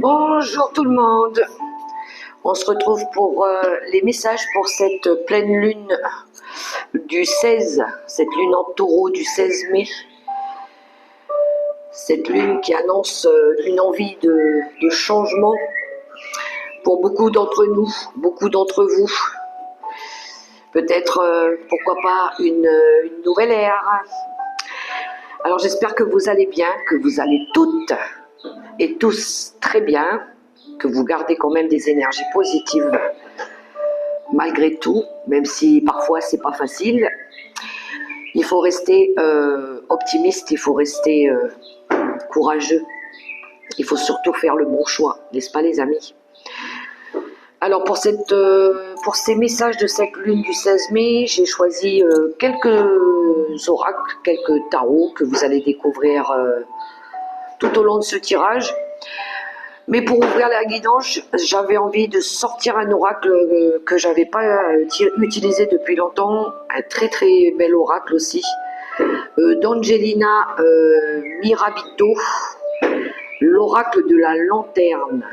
Bonjour tout le monde. On se retrouve pour les messages pour cette pleine lune du 16, cette lune en taureau du 16 mai. Cette lune qui annonce une envie de changement pour beaucoup d'entre nous, beaucoup d'entre vous. Peut-être, pourquoi pas, une nouvelle ère. Alors j'espère que vous allez bien, que vous allez toutes et tous très bien, que vous gardez quand même des énergies positives malgré tout, même si parfois c'est pas facile. Il faut rester optimiste, il faut rester courageux. Il faut surtout faire le bon choix, n'est-ce pas les amis? Alors pour ces messages de cette lune du 16 mai, j'ai choisi quelques oracles, quelques tarots que vous allez découvrir tout au long de ce tirage. Mais pour ouvrir la guidance, j'avais envie de sortir un oracle que j'avais pas utilisé depuis longtemps, un très très bel oracle aussi, d'Angelina Mirabito, l'oracle de la lanterne.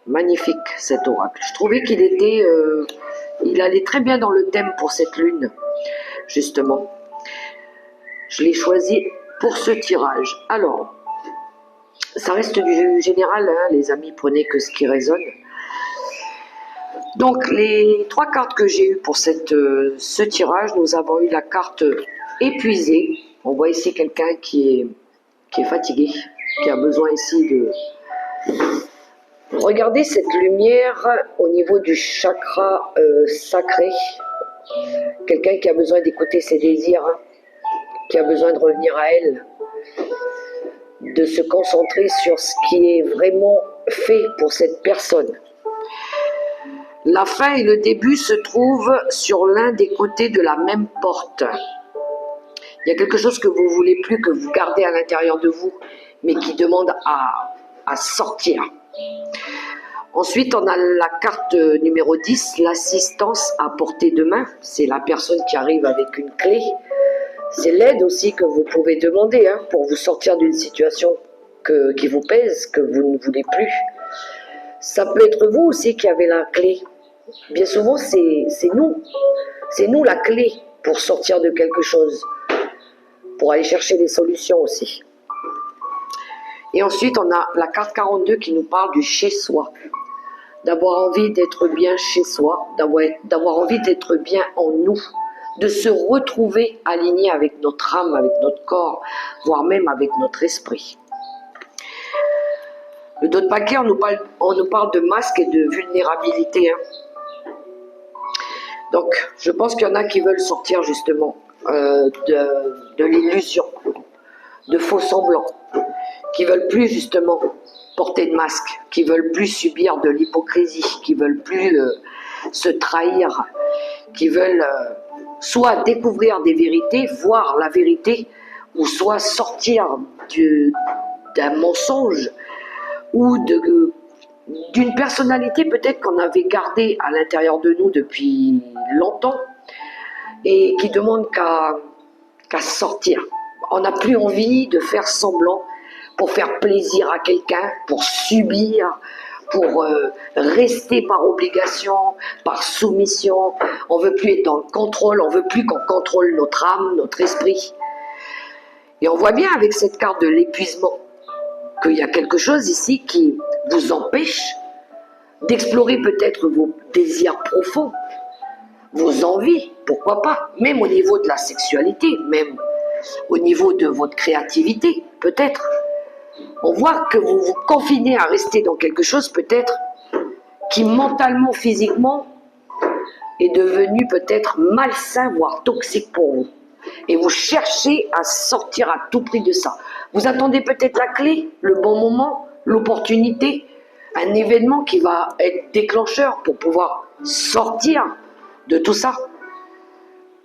Magnifique cet oracle. Je trouvais il allait très bien dans le thème pour cette lune, justement. Je l'ai choisi pour ce tirage. Alors, ça reste du général, hein, les amis, prenez que ce qui résonne. Donc, les trois cartes que j'ai eues pour ce tirage, nous avons eu la carte épuisée. On voit ici quelqu'un qui est fatigué, qui a besoin ici de... Regardez cette lumière au niveau du chakra sacré. Quelqu'un qui a besoin d'écouter ses désirs, hein, qui a besoin de revenir à elle, de se concentrer sur ce qui est vraiment fait pour cette personne. La fin et le début se trouvent sur l'un des côtés de la même porte. Il y a quelque chose que vous ne voulez plus, que vous gardez à l'intérieur de vous, mais qui demande à sortir. Ensuite, on a la carte numéro 10, l'assistance à portée de main. C'est la personne qui arrive avec une clé. C'est l'aide aussi que vous pouvez demander hein, pour vous sortir d'une situation qui vous pèse, que vous ne voulez plus. Ça peut être vous aussi qui avez la clé. Bien souvent, c'est nous. C'est nous la clé pour sortir de quelque chose, pour aller chercher des solutions aussi. Et ensuite, on a la carte 42 qui nous parle du chez-soi. D'avoir envie d'être bien chez soi, d'avoir envie d'être bien en nous, de se retrouver aligné avec notre âme, avec notre corps, voire même avec notre esprit. Le dos de paquet, on nous parle de masque et de vulnérabilité. Hein. Donc, je pense qu'il y en a qui veulent sortir justement de l'illusion, de faux semblants, qui veulent plus justement porter de masque, qui veulent plus subir de l'hypocrisie, qui veulent plus se trahir, qui veulent soit découvrir des vérités, voir la vérité, ou soit sortir d'un mensonge ou d'une personnalité peut-être qu'on avait gardée à l'intérieur de nous depuis longtemps et qui demande qu'à sortir. On n'a plus envie de faire semblant pour faire plaisir à quelqu'un, pour subir, pour rester par obligation, par soumission. On ne veut plus être dans le contrôle, on ne veut plus qu'on contrôle notre âme, notre esprit. Et on voit bien avec cette carte de l'épuisement qu'il y a quelque chose ici qui vous empêche d'explorer peut-être vos désirs profonds, vos envies, pourquoi pas, même au niveau de la sexualité, même au niveau de votre créativité, peut-être. On voit que vous vous confinez à rester dans quelque chose peut-être qui mentalement, physiquement est devenu peut-être malsain, voire toxique pour vous. Et vous cherchez à sortir à tout prix de ça. Vous attendez peut-être la clé, le bon moment, l'opportunité, un événement qui va être déclencheur pour pouvoir sortir de tout ça.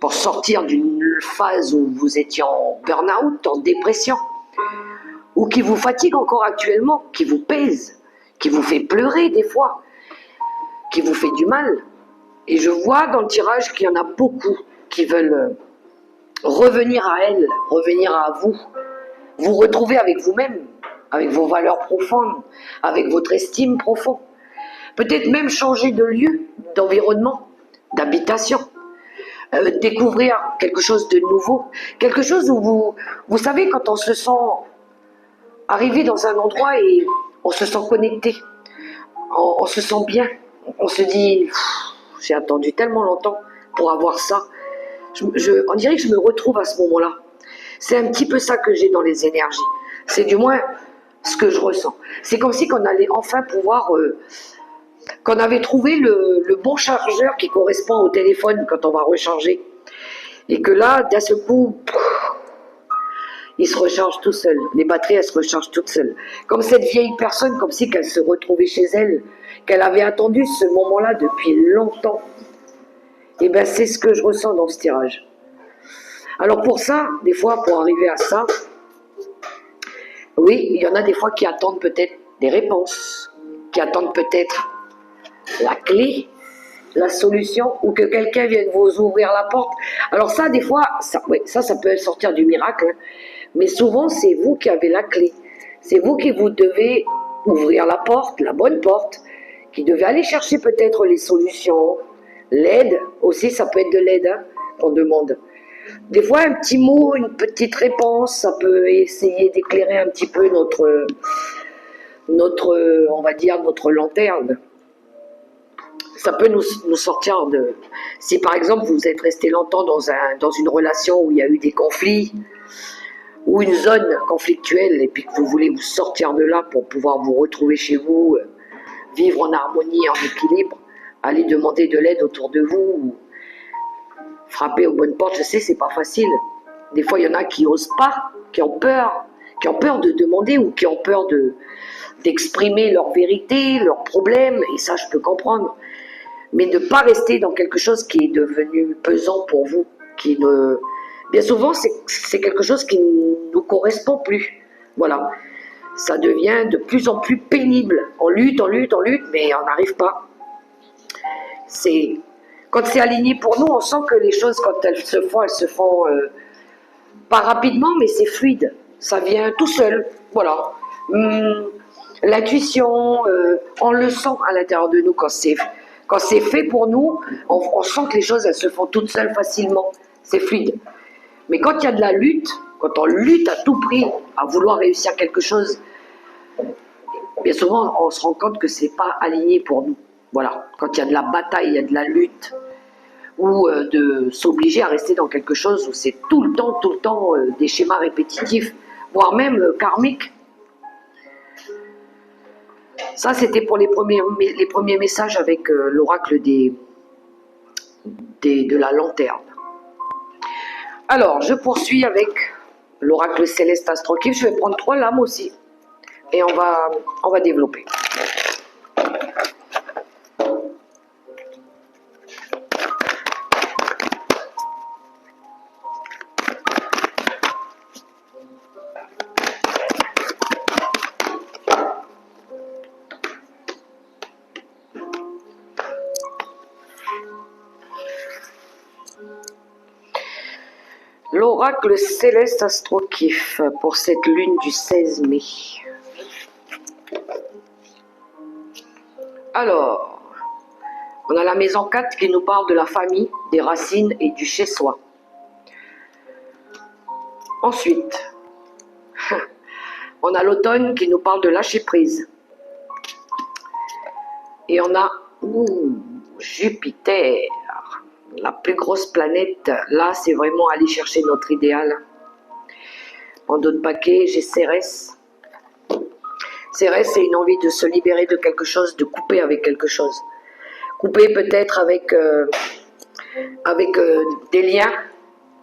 Pour sortir d'une phase où vous étiez en burn-out, en dépression, ou qui vous fatigue encore actuellement, qui vous pèse, qui vous fait pleurer des fois, qui vous fait du mal. Et je vois dans le tirage qu'il y en a beaucoup qui veulent revenir à elle, revenir à vous retrouver avec vous-même, avec vos valeurs profondes, avec votre estime profonde. Peut-être même changer de lieu, d'environnement, d'habitation. Découvrir quelque chose de nouveau, quelque chose où vous savez, quand on se sent arrivé dans un endroit et on se sent connecté, on se sent bien, on se dit, j'ai attendu tellement longtemps pour avoir ça. On dirait que je me retrouve à ce moment-là. C'est un petit peu ça que j'ai dans les énergies. C'est du moins ce que je ressens. C'est comme si on allait enfin pouvoir... qu'on avait trouvé le bon chargeur qui correspond au téléphone quand on va recharger. Et que là, d'un seul coup, il se recharge tout seul. Les batteries, elles se rechargent toutes seules. Comme cette vieille personne, comme si qu'elle se retrouvait chez elle, qu'elle avait attendu ce moment-là depuis longtemps. Et bien, c'est ce que je ressens dans ce tirage. Alors pour ça, des fois, pour arriver à ça, oui, il y en a des fois qui attendent peut-être des réponses, qui attendent peut-être la clé, la solution, ou que quelqu'un vienne vous ouvrir la porte. Alors ça, des fois, ça peut sortir du miracle, hein. Mais souvent, c'est vous qui avez la clé. C'est vous qui vous devez ouvrir la porte, la bonne porte, qui devez aller chercher peut-être les solutions, l'aide, aussi ça peut être de l'aide, hein, qu'on demande. Des fois, un petit mot, une petite réponse, ça peut essayer d'éclairer un petit peu on va dire, notre lanterne. Ça peut nous sortir de... Si par exemple vous êtes resté longtemps dans une relation où il y a eu des conflits, ou une zone conflictuelle, et puis que vous voulez vous sortir de là pour pouvoir vous retrouver chez vous, vivre en harmonie, en équilibre, allez demander de l'aide autour de vous, frapper aux bonnes portes. Je sais, c'est pas facile. Des fois, il y en a qui osent pas, qui ont peur de demander, ou qui ont peur d'exprimer leur vérité, leurs problèmes, et ça, je peux comprendre. Mais de ne pas rester dans quelque chose qui est devenu pesant pour vous, bien souvent, c'est quelque chose qui ne nous correspond plus. Voilà. Ça devient de plus en plus pénible. On lutte, mais on n'arrive pas. Quand c'est aligné pour nous, on sent que les choses, quand elles se font pas rapidement, mais c'est fluide. Ça vient tout seul. Voilà. L'intuition, on le sent à l'intérieur de nous quand c'est fait pour nous, on sent que les choses, elles se font toutes seules facilement. C'est fluide. Mais quand il y a de la lutte, quand on lutte à tout prix à vouloir réussir quelque chose, bien souvent, on se rend compte que c'est pas aligné pour nous. Voilà. Quand il y a de la bataille, il y a de la lutte, ou de s'obliger à rester dans quelque chose où c'est tout le temps des schémas répétitifs, voire même karmiques. Ça, c'était pour les premiers messages avec l'oracle de la lanterne. Alors, je poursuis avec l'oracle céleste Astrokiff. Je vais prendre 3 lames aussi. Et on va développer. L'oracle céleste Astrokiff pour cette lune du 16 mai. Alors, on a la maison 4 qui nous parle de la famille, des racines et du chez-soi. Ensuite, on a l'automne qui nous parle de lâcher prise. Et on a Jupiter, la plus grosse planète. Là, c'est vraiment aller chercher notre idéal. En d'autres paquets, j'ai Cérès. Cérès, c'est une envie de se libérer de quelque chose, de couper avec quelque chose. Couper peut-être avec des liens,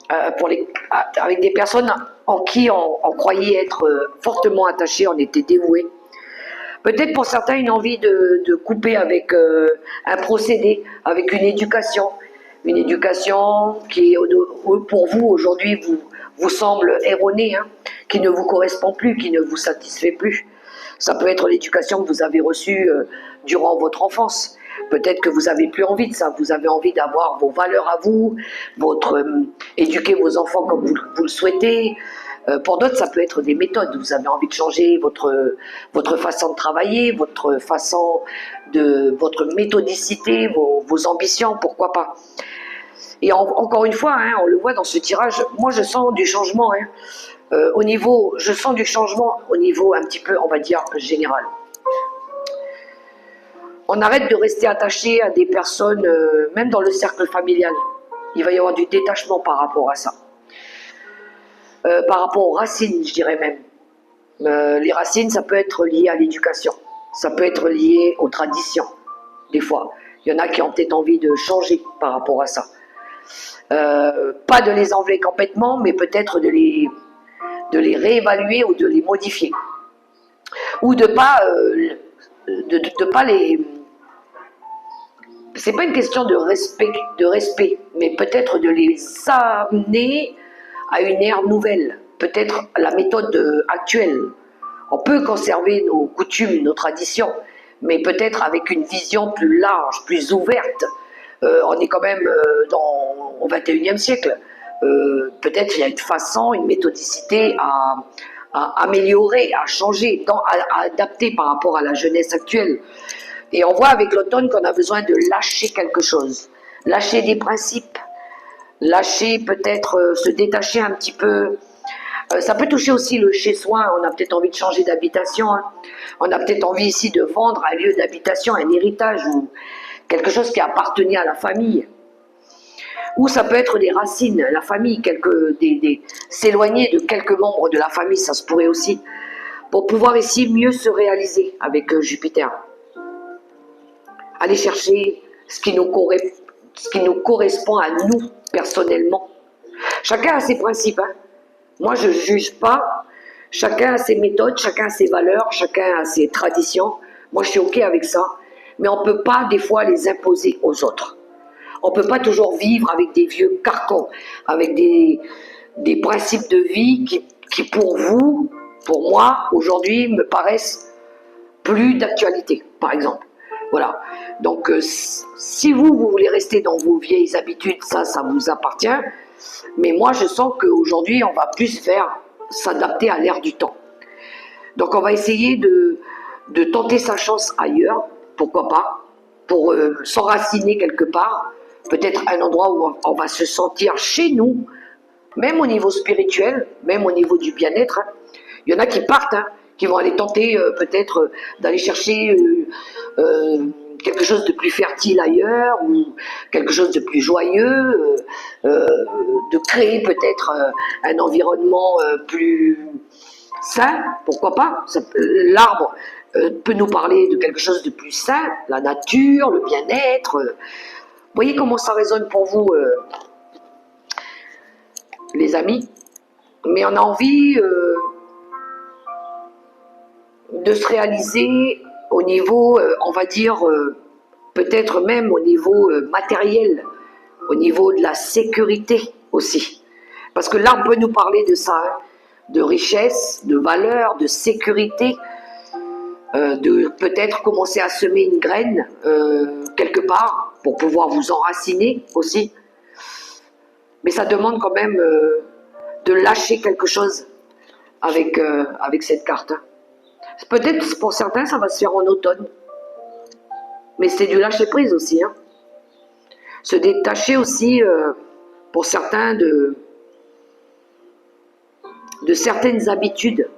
avec des personnes en qui on croyait être fortement attachés, on était dévoués. Peut-être pour certains une envie de couper avec un procédé, avec une éducation qui pour vous aujourd'hui vous semble erronée, hein, qui ne vous correspond plus, qui ne vous satisfait plus. Ça peut être l'éducation que vous avez reçue durant votre enfance. Peut-être que vous n'avez plus envie de ça, vous avez envie d'avoir vos valeurs à vous, éduquer vos enfants comme vous le souhaitez, Pour d'autres, ça peut être des méthodes. Vous avez envie de changer votre façon de travailler, votre méthodicité, vos ambitions, pourquoi pas. Et encore une fois, hein, on le voit dans ce tirage, moi je sens du changement. Hein, je sens du changement au niveau un petit peu, on va dire, général. On arrête de rester attaché à des personnes, même dans le cercle familial. Il va y avoir du détachement par rapport à ça. Par rapport aux racines, je dirais même. Les racines, ça peut être lié à l'éducation. Ça peut être lié aux traditions, des fois. Il y en a qui ont peut-être envie de changer par rapport à ça. Pas de les enlever complètement, mais peut-être de les réévaluer ou de les modifier. Ou de pas les... C'est pas une question de respect, mais peut-être de les amener à une ère nouvelle, peut-être la méthode actuelle. On peut conserver nos coutumes, nos traditions, mais peut-être avec une vision plus large, plus ouverte. On est quand même au XXIe siècle. Peut-être il y a une façon, une méthodicité à améliorer, à changer, à adapter par rapport à la jeunesse actuelle. Et on voit avec l'automne qu'on a besoin de lâcher quelque chose, lâcher des principes, lâcher peut-être, se détacher un petit peu. Ça peut toucher aussi le chez-soi, on a peut-être envie de changer d'habitation, hein. On a peut-être envie ici de vendre un lieu d'habitation, un héritage ou quelque chose qui appartenait à la famille. Ou ça peut être des racines, la famille, s'éloigner de quelques membres de la famille, ça se pourrait aussi, pour pouvoir ici mieux se réaliser avec Jupiter. Aller chercher ce qui nous correspond à nous personnellement. Chacun a ses principes. Hein. Moi, je ne juge pas. Chacun a ses méthodes, chacun a ses valeurs, chacun a ses traditions. Moi, je suis OK avec ça. Mais on ne peut pas, des fois, les imposer aux autres. On ne peut pas toujours vivre avec des vieux carcans, avec des principes de vie qui, pour vous, pour moi, aujourd'hui, me paraissent plus d'actualité, par exemple. Voilà. Donc, si vous voulez rester dans vos vieilles habitudes, ça vous appartient. Mais moi, je sens qu'aujourd'hui, on va plus s'adapter à l'ère du temps. Donc, on va essayer de tenter sa chance ailleurs, pourquoi pas, pour s'enraciner quelque part. Peut-être un endroit où on va se sentir chez nous, même au niveau spirituel, même au niveau du bien-être. Hein. Il y en a qui partent, hein, qui vont aller tenter peut-être d'aller chercher quelque chose de plus fertile ailleurs ou quelque chose de plus joyeux, de créer peut-être un environnement plus sain, pourquoi pas. L'arbre peut nous parler de quelque chose de plus sain, la nature, le bien-être. Vous voyez comment ça résonne pour vous, les amis. Mais on a envie de se réaliser au niveau, on va dire, peut-être même au niveau matériel, au niveau de la sécurité aussi. Parce que l'arbre peut nous parler de ça, hein, de richesse, de valeur, de sécurité, de peut-être commencer à semer une graine quelque part pour pouvoir vous enraciner aussi. Mais ça demande quand même de lâcher quelque chose avec cette carte. Hein. Peut-être pour certains, ça va se faire en automne. Mais c'est du lâcher-prise aussi. Hein. Se détacher aussi, pour certains, de certaines habitudes,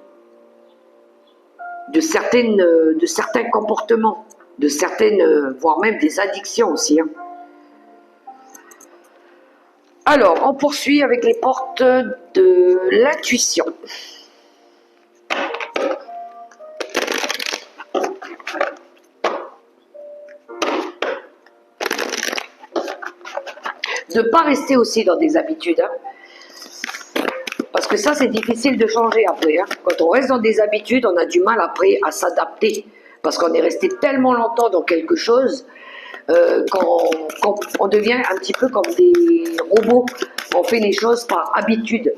de certains comportements, de certaines, voire même des addictions aussi. Hein. Alors, on poursuit avec les portes de l'intuition. De ne pas rester aussi dans des habitudes. Hein. Parce que ça, c'est difficile de changer après. Hein. Quand on reste dans des habitudes, on a du mal après à s'adapter. Parce qu'on est resté tellement longtemps dans quelque chose qu'on devient un petit peu comme des robots. On fait les choses par habitude.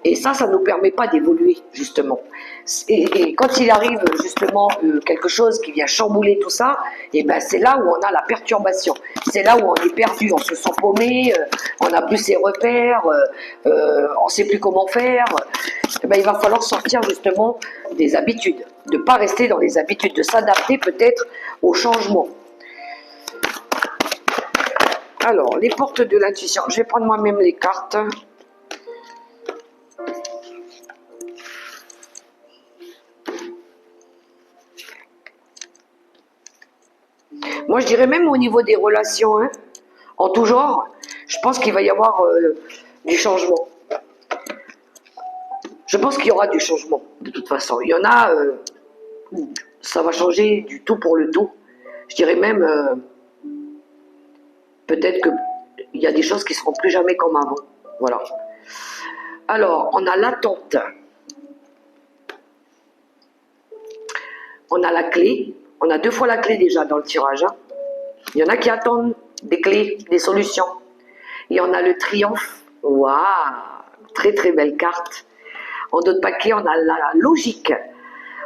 Et ça ne nous permet pas d'évoluer, justement. Et quand il arrive, justement, quelque chose qui vient chambouler tout ça, et ben c'est là où on a la perturbation. C'est là où on est perdu, on se sent paumé, on n'a plus ses repères, on ne sait plus comment faire. Et ben, il va falloir sortir, justement, des habitudes. De ne pas rester dans les habitudes, de s'adapter peut-être au changement. Alors, les portes de l'intuition. Je vais prendre moi-même les cartes. Moi, je dirais même au niveau des relations, hein, en tout genre, je pense qu'il va y avoir du changement. Je pense qu'il y aura du changement, de toute façon. Il y en a, ça va changer du tout pour le tout. Je dirais même, peut-être qu'il y a des choses qui ne seront plus jamais comme avant. Voilà. Alors, on a l'attente. On a la clé. On a 2 fois la clé déjà dans le tirage. Hein. Il y en a qui attendent des clés, des solutions. Et on a le triomphe. Waouh! Très très belle carte. En d'autres paquets, on a la logique.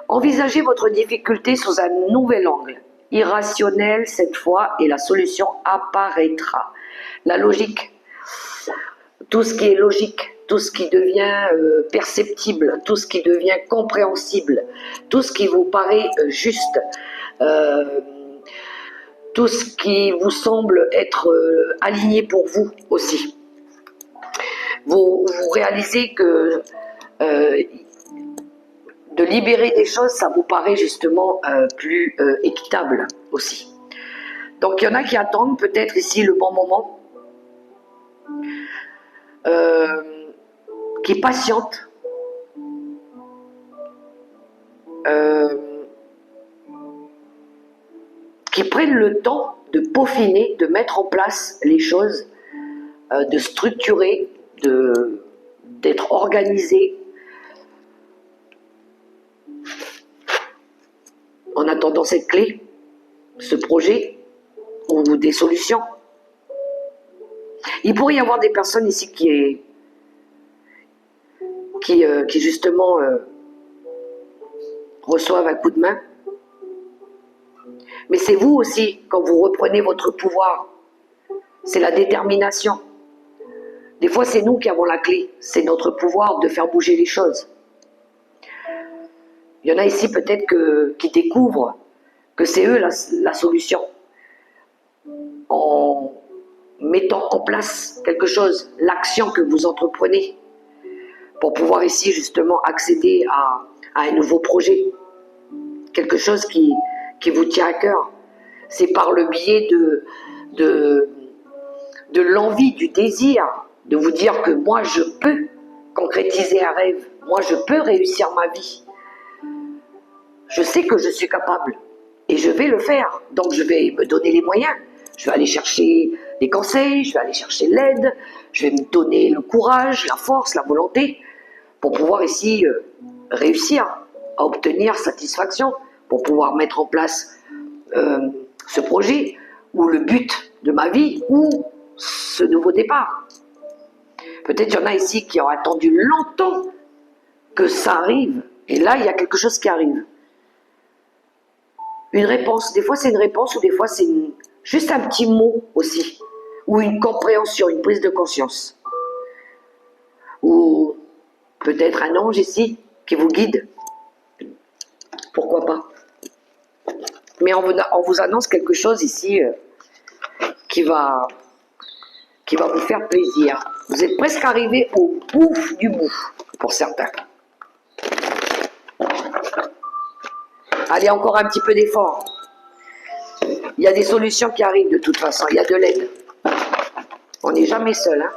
Envisagez votre difficulté sous un nouvel angle. Irrationnel cette fois et la solution apparaîtra. La logique. Tout ce qui est logique, tout ce qui devient perceptible, tout ce qui devient compréhensible, tout ce qui vous paraît juste, tout ce qui vous semble être aligné pour vous aussi. Vous réalisez que de libérer des choses, ça vous paraît justement plus équitable aussi. Donc il y en a qui attendent peut-être ici le bon moment, qui patientent, qui prennent le temps de peaufiner, de mettre en place les choses, de structurer, d'être organisé, en attendant cette clé, ce projet, ou des solutions. Il pourrait y avoir des personnes ici qui justement reçoivent un coup de main. Mais c'est vous aussi, quand vous reprenez votre pouvoir, c'est la détermination. Des fois, c'est nous qui avons la clé, c'est notre pouvoir de faire bouger les choses. Il y en a ici peut-être qui découvrent que c'est eux la solution. En mettant en place quelque chose, l'action que vous entreprenez, pour pouvoir ici justement accéder à un nouveau projet, quelque chose qui vous tient à cœur. C'est par le biais de l'envie, du désir, de vous dire que moi je peux concrétiser un rêve, moi je peux réussir ma vie. Je sais que je suis capable et je vais le faire, donc je vais me donner les moyens. Je vais aller chercher des conseils, je vais aller chercher l'aide, je vais me donner le courage, la force, la volonté pour pouvoir ici réussir à obtenir satisfaction, pour pouvoir mettre en place ce projet ou le but de ma vie ou ce nouveau départ. Peut-être qu'il y en a ici qui ont attendu longtemps que ça arrive et là il y a quelque chose qui arrive. Une réponse, des fois c'est une réponse ou des fois c'est juste un petit mot aussi, ou une compréhension, une prise de conscience, ou peut-être un ange ici qui vous guide, pourquoi pas. Mais on vous annonce quelque chose ici qui va vous faire plaisir. Vous êtes presque arrivé au bout du bout pour certains. Allez, encore un petit peu d'effort. Il y a des solutions qui arrivent de toute façon, il y a de l'aide. On n'est jamais seul. Hein.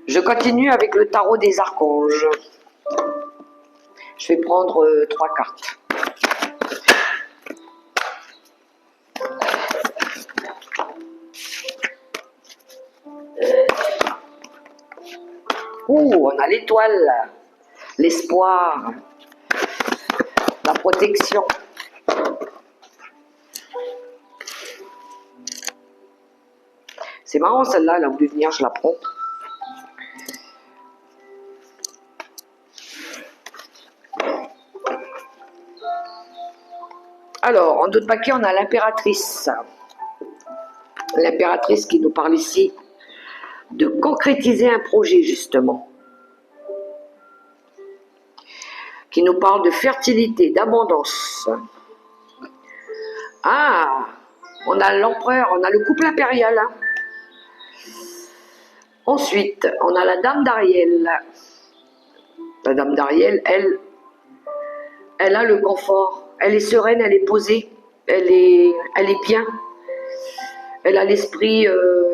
Je continue avec le tarot des archanges. Je vais prendre 3 cartes. On a l'étoile, l'espoir, la protection. C'est marrant celle-là, elle a voulu venir, je la prends. Alors, en d'autres paquets, on a l'impératrice. L'impératrice qui nous parle ici de concrétiser un projet, justement. Qui nous parle de fertilité, d'abondance. Ah, on a l'empereur, on a le couple impérial. Hein. Ensuite, on a la dame d'Ariel. La dame d'Ariel, elle a le confort. Elle est sereine, elle est posée, elle est bien. Elle a l'esprit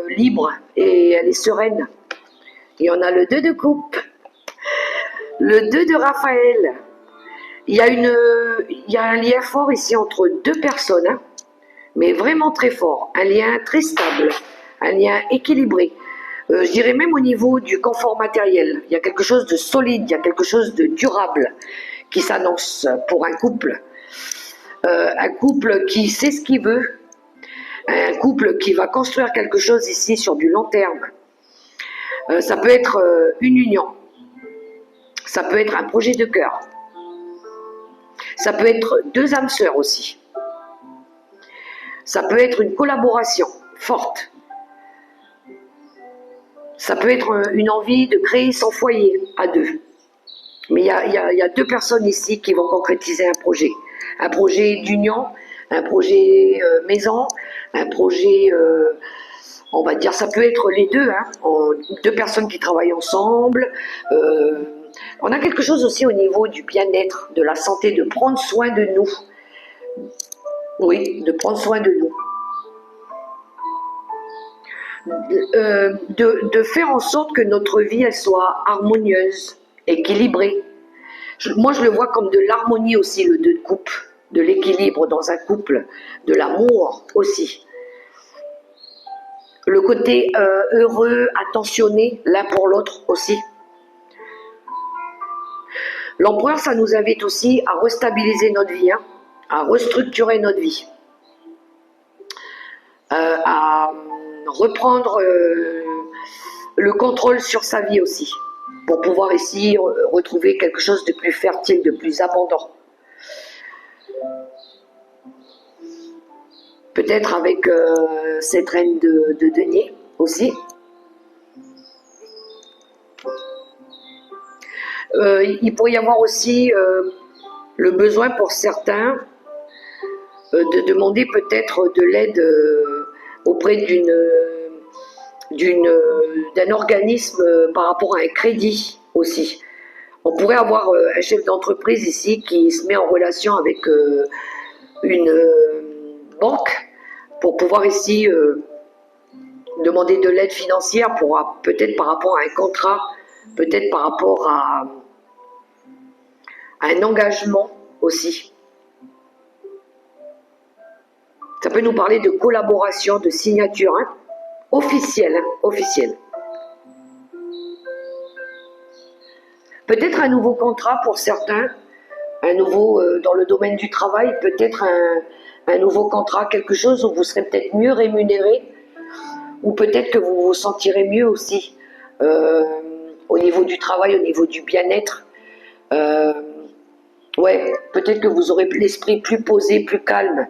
libre et elle est sereine. Et on a le 2 de coupe. Le 2 de Raphaël. Il y a un lien fort ici entre deux personnes, hein, mais vraiment très fort. Un lien très stable, un lien équilibré. Je dirais même au niveau du confort matériel. Il y a quelque chose de solide, il y a quelque chose de durable qui s'annonce pour un couple. Un couple qui sait ce qu'il veut. Un couple qui va construire quelque chose ici sur du long terme. Ça peut être une union. Ça peut être un projet de cœur. Ça peut être deux âmes sœurs aussi. Ça peut être une collaboration forte. Ça peut être une envie de créer son foyer à deux. Mais il y a deux personnes ici qui vont concrétiser un projet. Un projet d'union, un projet maison, un projet, on va dire, ça peut être les deux, hein, deux personnes qui travaillent ensemble. On a quelque chose aussi au niveau du bien-être, de la santé, de prendre soin de nous. Oui, de prendre soin de nous. De faire en sorte que notre vie elle soit harmonieuse, équilibrée. Moi, je le vois comme de l'harmonie aussi, le 2 de coupe, de l'équilibre dans un couple, de l'amour aussi. Le côté heureux, attentionné l'un pour l'autre aussi. L'empereur, ça nous invite aussi à restabiliser notre vie, hein, à restructurer notre vie, à reprendre le contrôle sur sa vie aussi, pour pouvoir ici retrouver quelque chose de plus fertile, de plus abondant. Peut-être avec cette reine de denier aussi. Il pourrait y avoir aussi le besoin pour certains de demander peut-être de l'aide auprès d'un organisme par rapport à un crédit aussi. On pourrait avoir un chef d'entreprise ici qui se met en relation avec une banque pour pouvoir ici demander de l'aide financière pour peut-être par rapport à un contrat, peut-être par rapport à un engagement aussi. Ça peut nous parler de collaboration, de signature, hein, officielle, hein, officielle. Peut-être un nouveau contrat pour certains, un nouveau dans le domaine du travail, peut-être un nouveau contrat, quelque chose où vous serez peut-être mieux rémunéré, ou peut-être que vous vous sentirez mieux aussi au niveau du travail, au niveau du bien-être. Ouais, peut-être que vous aurez l'esprit plus posé, plus calme.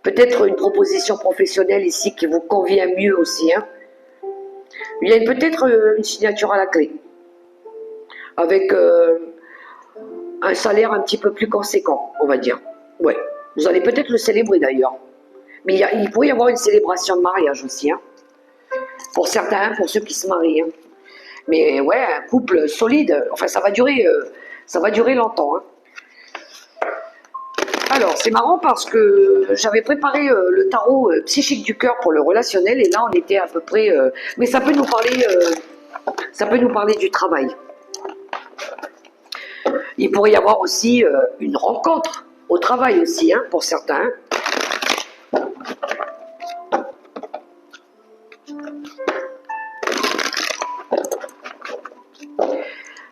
Peut-être une proposition professionnelle ici qui vous convient mieux aussi. Hein. Il y a peut-être une signature à la clé, avec un salaire un petit peu plus conséquent, on va dire. Ouais, vous allez peut-être le célébrer d'ailleurs. Mais il pourrait y avoir une célébration de mariage aussi, hein. Pour certains, pour ceux qui se marient. Hein. Mais ouais, un couple solide, enfin ça va durer longtemps. Hein. Alors, c'est marrant parce que j'avais préparé le tarot psychique du cœur pour le relationnel et là on était à peu près... mais ça peut nous parler du travail. Il pourrait y avoir aussi une rencontre au travail aussi, hein, pour certains.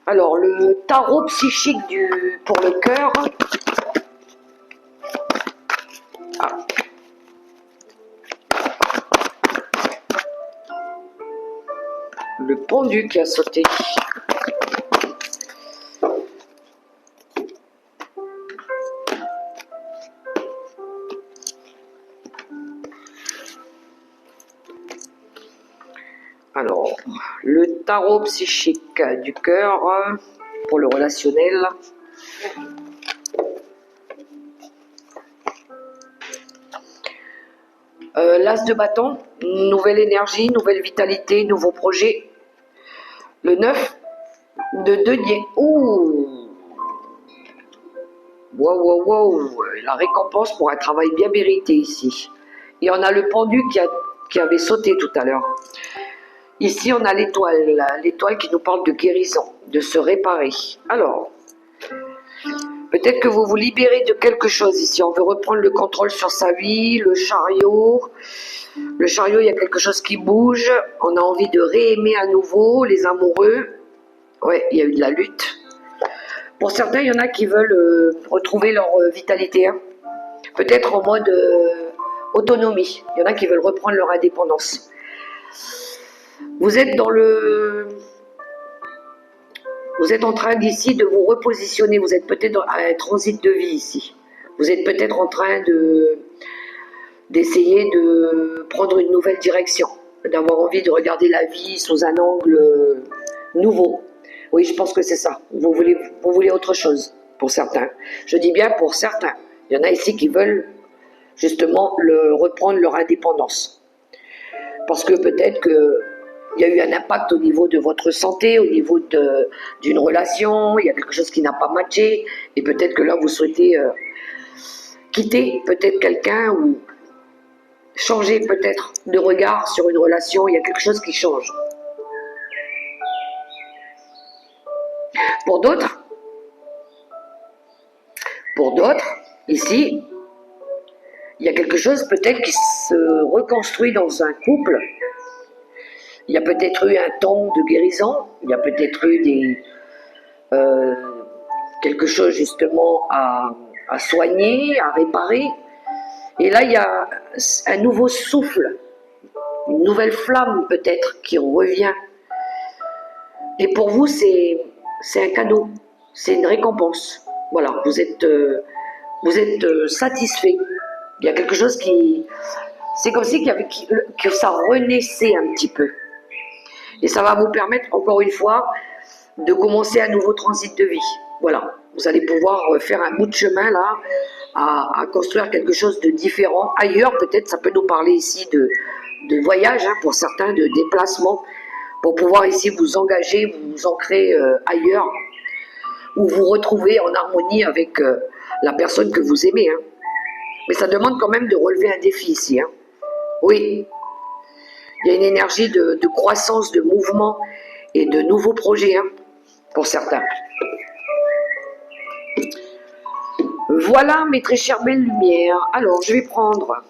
Alors, le tarot psychique pour le cœur... Ah. Le pendu qui a sauté. Alors, le tarot psychique du cœur pour le relationnel. L'as de bâton, nouvelle énergie, nouvelle vitalité, nouveau projet. Le 9 de denier. Ouh, wow, la récompense pour un travail bien mérité ici. Et on a le pendu qui avait sauté tout à l'heure. Ici, on a l'étoile qui nous parle de guérison, de se réparer. Alors, peut-être que vous vous libérez de quelque chose ici. On veut reprendre le contrôle sur sa vie, le chariot. Le chariot, il y a quelque chose qui bouge. On a envie de réaimer à nouveau les amoureux. Ouais, il y a eu de la lutte. Pour certains, il y en a qui veulent retrouver leur vitalité. Hein. Peut-être en mode autonomie. Il y en a qui veulent reprendre leur indépendance. Vous êtes vous êtes en train d'ici de vous repositionner. Vous êtes peut-être à un transit de vie ici. Vous êtes peut-être en train d'essayer de prendre une nouvelle direction, d'avoir envie de regarder la vie sous un angle nouveau. Oui, je pense que c'est ça. Vous voulez autre chose, pour certains. Je dis bien pour certains. Il y en a ici qui veulent justement reprendre leur indépendance. Parce que peut-être qu'il y a eu un impact au niveau de votre santé, au niveau d'une relation, il y a quelque chose qui n'a pas matché, et peut-être que là, vous souhaitez quitter peut-être quelqu'un ou changer peut-être de regard sur une relation, il y a quelque chose qui change. Pour d'autres, ici, il y a quelque chose peut-être qui se reconstruit dans un couple. Il y a peut-être eu un temps de guérison, il y a peut-être eu quelque chose justement à soigner, à réparer. Et là, il y a un nouveau souffle, une nouvelle flamme peut-être qui revient. Et pour vous, c'est un cadeau, c'est une récompense. Voilà, vous êtes satisfait. Il y a quelque chose qui... C'est comme si que ça renaissait un petit peu. Et ça va vous permettre, encore une fois, de commencer un nouveau transit de vie. Voilà, vous allez pouvoir faire un bout de chemin là, à construire quelque chose de différent. Ailleurs, peut-être, ça peut nous parler ici de voyage, hein, pour certains, de déplacement, pour pouvoir ici vous engager, vous ancrer ailleurs, ou vous retrouver en harmonie avec la personne que vous aimez. Hein. Mais ça demande quand même de relever un défi ici. Hein. Oui, il y a une énergie de croissance, de mouvement et de nouveaux projets, hein, pour certains. Voilà mes très chères belles lumières. Alors, je vais prendre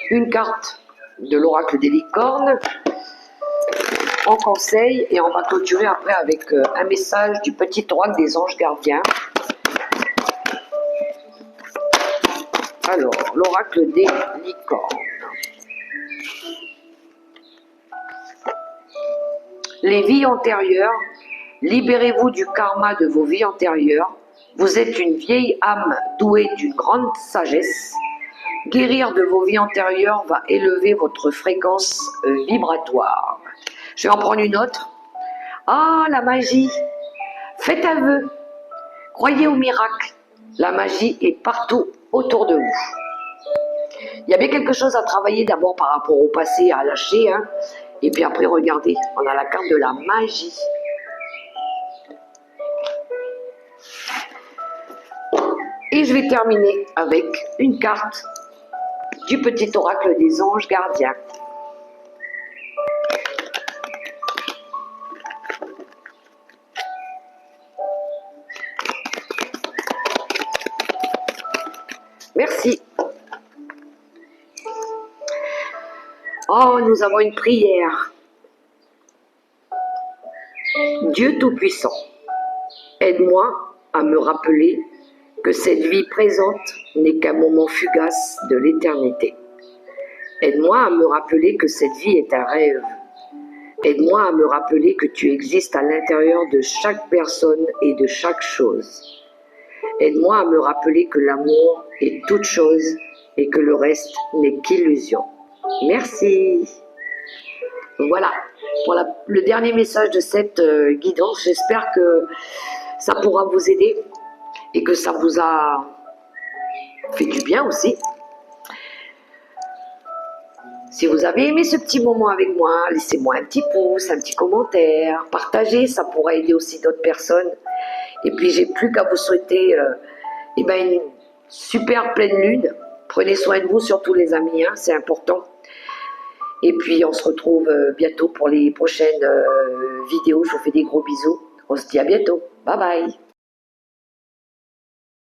une carte de l'oracle des licornes en conseil et on va clôturer après avec un message du petit oracle des anges gardiens. Alors, l'oracle des licornes. Les vies antérieures, libérez-vous du karma de vos vies antérieures. Vous êtes une vieille âme douée d'une grande sagesse. Guérir de vos vies antérieures va élever votre fréquence vibratoire. Je vais en prendre une autre. Ah, la magie. Faites un vœu. Croyez au miracle. La magie est partout autour de vous. Il y a bien quelque chose à travailler d'abord par rapport au passé, à lâcher. Hein. Et puis après, regardez, on a la carte de la magie. Et je vais terminer avec une carte du petit oracle des anges gardiens. Merci. Oh, nous avons une prière. Dieu Tout-Puissant, aide-moi à me rappeler que cette vie présente n'est qu'un moment fugace de l'éternité. Aide-moi à me rappeler que cette vie est un rêve. Aide-moi à me rappeler que tu existes à l'intérieur de chaque personne et de chaque chose. Aide-moi à me rappeler que l'amour est toute chose et que le reste n'est qu'illusion. Merci. Voilà, pour le dernier message de cette guidance. J'espère que ça pourra vous aider et que ça vous a fait du bien aussi. Si vous avez aimé ce petit moment avec moi, laissez-moi un petit pouce, un petit commentaire, partagez, ça pourra aider aussi d'autres personnes. Et puis j'ai plus qu'à vous souhaiter une super pleine lune. Prenez soin de vous, surtout les amis, hein, c'est important. Et puis on se retrouve bientôt pour les prochaines vidéos. Je vous fais des gros bisous. On se dit à bientôt. Bye bye.